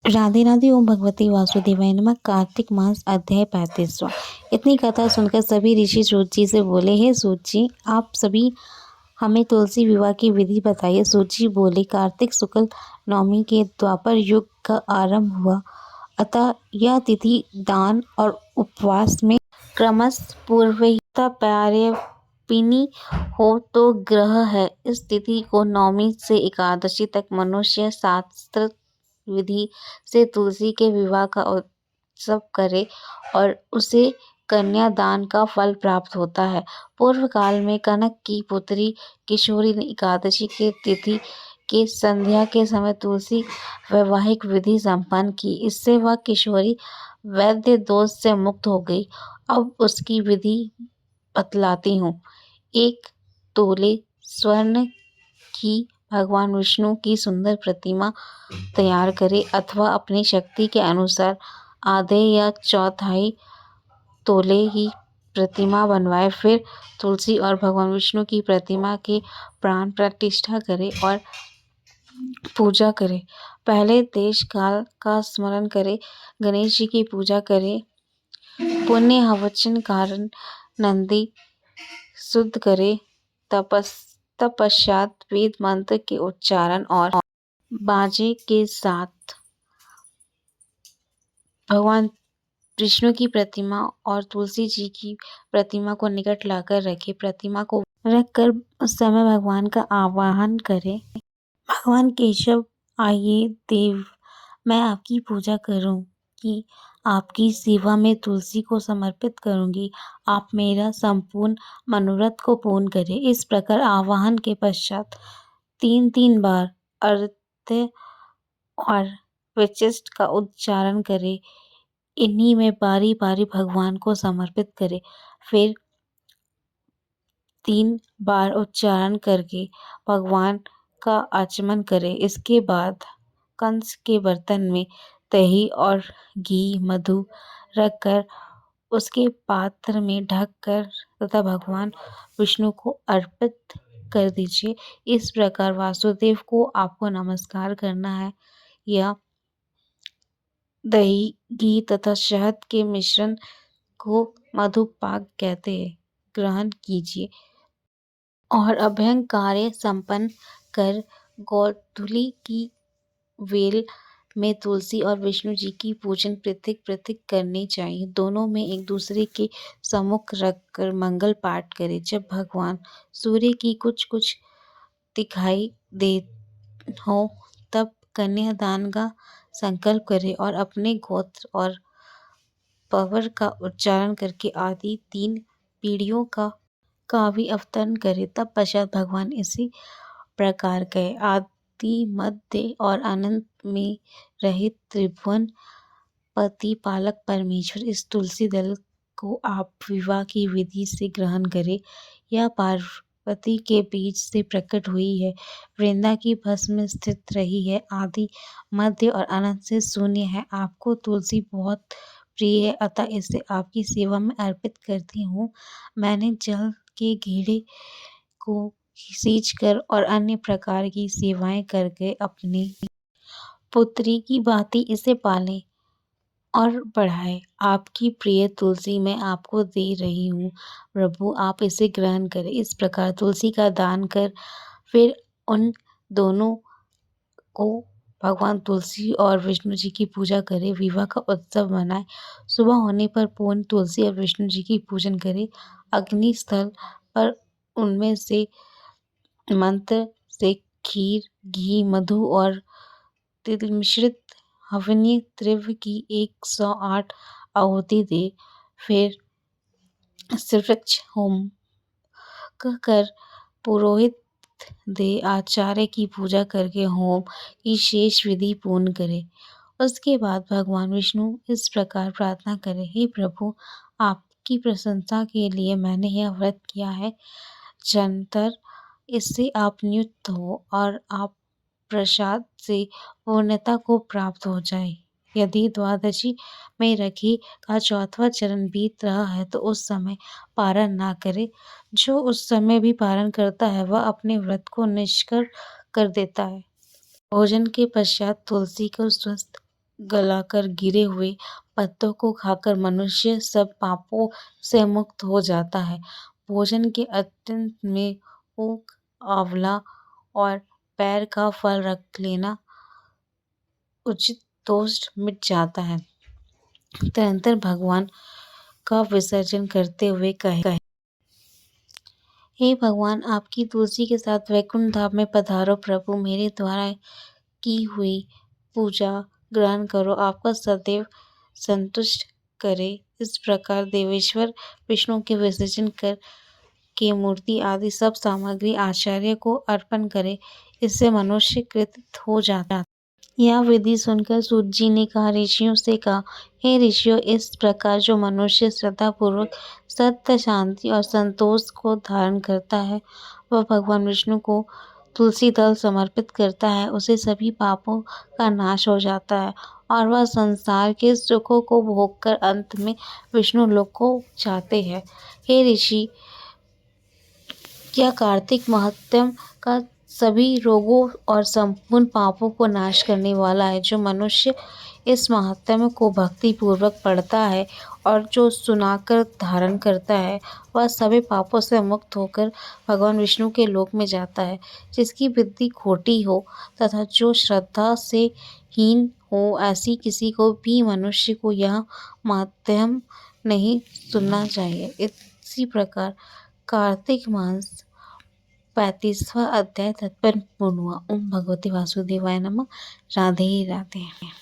राधे राधे। ओम भगवती वासुदेवाय नमः। कार्तिक मास अध्याय 35वां। इतनी कथा सुनकर सभी ऋषि सूत जी से बोले, हे सूत जी, आप सभी हमें तुलसी विवाह की विधि बताइए। सूत जी बोले, कार्तिक शुक्ल नवमी के द्वापर युग का आरंभ हुआ, अतः यह तिथि दान और उपवास में क्रमशः पूर्वहिता पार्यपिनी हो तो ग्रह है। इस तिथि को नवमी से एकादशी तक मनुष्य शास्त्र विधि से तुलसी के विवाह का उत्सव करे और उसे कन्यादान का फल प्राप्त होता है। पूर्व काल में कनक की पुत्री किशोरी ने एकादशी के तिथि के संध्या के समय तुलसी वैवाहिक विधि संपन्न की। इससे वह किशोरी वैद्य दोष से मुक्त हो गई। अब उसकी विधि बतलाती हूँ। 1 तोले स्वर्ण की भगवान विष्णु की सुंदर प्रतिमा तैयार करे अथवा अपनी शक्ति के अनुसार आधे या चौथाई तोले ही प्रतिमा बनवाए। फिर तुलसी और भगवान विष्णु की प्रतिमा के प्राण प्रतिष्ठा करे और पूजा करे। पहले देश काल का स्मरण करे, गणेश जी की पूजा करे, पुण्य हवचन कारण नंदी शुद्ध करे। तपश्चात वेद मंत्र के उच्चारण और बाजे के साथ भगवान विष्णु की प्रतिमा और तुलसी जी की प्रतिमा को निकट लाकर रखे। प्रतिमा को रखकर उस समय भगवान का आवाहन करें। भगवान केशव, आइए देव, मैं आपकी पूजा करूं कि आपकी सेवा में तुलसी को समर्पित करूंगी। आप मेरा संपूर्ण मनोरथ को पूर्ण करें। इस प्रकार आवाहन के पश्चात 3 बार अर्घ्य और विशिष्ट का उच्चारण करें। इन्हीं में बारी बारी भगवान को समर्पित करें। फिर 3 बार उच्चारण करके भगवान का आचमन करें। इसके बाद कंस के बर्तन में दही और घी मधु रखकर उसके पात्र में ढककर तथा भगवान विष्णु को अर्पित कर दीजिए। इस प्रकार वासुदेव को आपको नमस्कार करना है। या दही, घी तथा शहद के मिश्रण को मधुपाक कहते हैं, ग्रहण कीजिए और अभ्यंग कार्य संपन्न कर गोधूली की वेल में तुलसी और विष्णु जी की पूजन पृथक पृथक करनी चाहिए। दोनों में एक दूसरे के सम्मुख रखकर मंगल पाठ करें। जब भगवान सूर्य की कुछ दिखाई दे हो तब कन्यादान का संकल्प करें और अपने गोत्र और पवर का उच्चारण करके आदि 3 पीढ़ियों का भी अवतरण करें। तब पश्चात भगवान इसी प्रकार कहे, आदि मध्य और अनंत में रहित त्रिभुवन पति पालक परमेश्वर, इस तुलसी दल को आप विवाह की विधि से ग्रहण करें। यह पार्वती के बीज से प्रकट हुई है, वृंदा की भस्म में स्थित रही है, आदि मध्य और अनंत से शून्य है। आपको तुलसी बहुत प्रिय है, अतः इसे आपकी सेवा में अर्पित करती हूँ। मैंने जल के घड़े को सींचकर और अन्य प्रकार की सेवाएं करके अपनी पुत्री की भांति इसे पाले और बढ़ाए। आपकी प्रिय तुलसी मैं आपको दे रही हूँ, प्रभु आप इसे ग्रहण करें। इस प्रकार तुलसी का दान कर फिर उन दोनों को भगवान तुलसी और विष्णु जी की पूजा करें, विवाह का उत्सव मनाए। सुबह होने पर पूर्ण तुलसी और विष्णु जी की पूजन करें। अग्नि स्थल पर उनमें से मंत्र से खीर, घी, मधु और तिल मिश्रित हवनीय द्रव्य की 108 आहुति दे। फिर वृक्ष होम कर पुरोहित दे आचार्य की पूजा करके होम की शेष विधि पूर्ण करे। उसके बाद भगवान विष्णु इस प्रकार प्रार्थना करें, हे प्रभु, आपकी प्रशंसा के लिए मैंने यह व्रत किया है। जंतर इससे आप नियुक्त हो और आप प्रसाद से पूर्णता को प्राप्त हो जाए। यदि द्वादशी में रखी का 4वां चरण बीत रहा है तो उस समय पारण ना करे। जो उस समय भी पारण करता है वह अपने व्रत को निष्फल कर देता है। भोजन के पश्चात तुलसी को स्वस्थ गलाकर गिरे हुए पत्तों को खाकर मनुष्य सब पापों से मुक्त हो जाता है। भोजन के अत्यंत में ऊख, आंवला और पैर का फल रख लेना उचित दोष मिट जाता है। तदनंतर भगवान का विसर्जन करते हुए कहे, हे भगवान, आपकी तुलसी के साथ वैकुंठ धाम में पधारो प्रभु, मेरे द्वारा की हुई पूजा ग्रहण करो, आपका सदैव संतुष्ट करे। इस प्रकार देवेश्वर विष्णु के विसर्जन कर के मूर्ति आदि सब सामग्री आचार्य को अर्पण करे। इससे मनुष्य कृत हो जाता है। यह विधि सुनकर सूत जी ने कहा, ऋषियों से कहा, हे ऋषियों, इस प्रकार जो मनुष्य श्रद्धापूर्वक सत्य, शांति और संतोष को धारण करता है, वह भगवान विष्णु को तुलसी दल समर्पित करता है, उसे सभी पापों का नाश हो जाता है और वह संसार के सुखों को भोगकर अंत में विष्णु लोक को जाते हैं। हे ऋषि, यह कार्तिक महात्म्य का सभी रोगों और संपूर्ण पापों को नाश करने वाला है। जो मनुष्य इस महात्म्य को भक्ति पूर्वक पढ़ता है और जो सुनाकर धारण करता है, वह सभी पापों से मुक्त होकर भगवान विष्णु के लोक में जाता है। जिसकी बुद्धि खोटी हो तथा जो श्रद्धा से हीन हो, ऐसी किसी को भी मनुष्य को यह महात्म्य नहीं सुनना चाहिए। इसी प्रकार कार्तिक मास 35वां अध्याय तात्पर्य पूर्ण हुआ। ओम भगवते वासुदेवाय नमः। राधे राधे।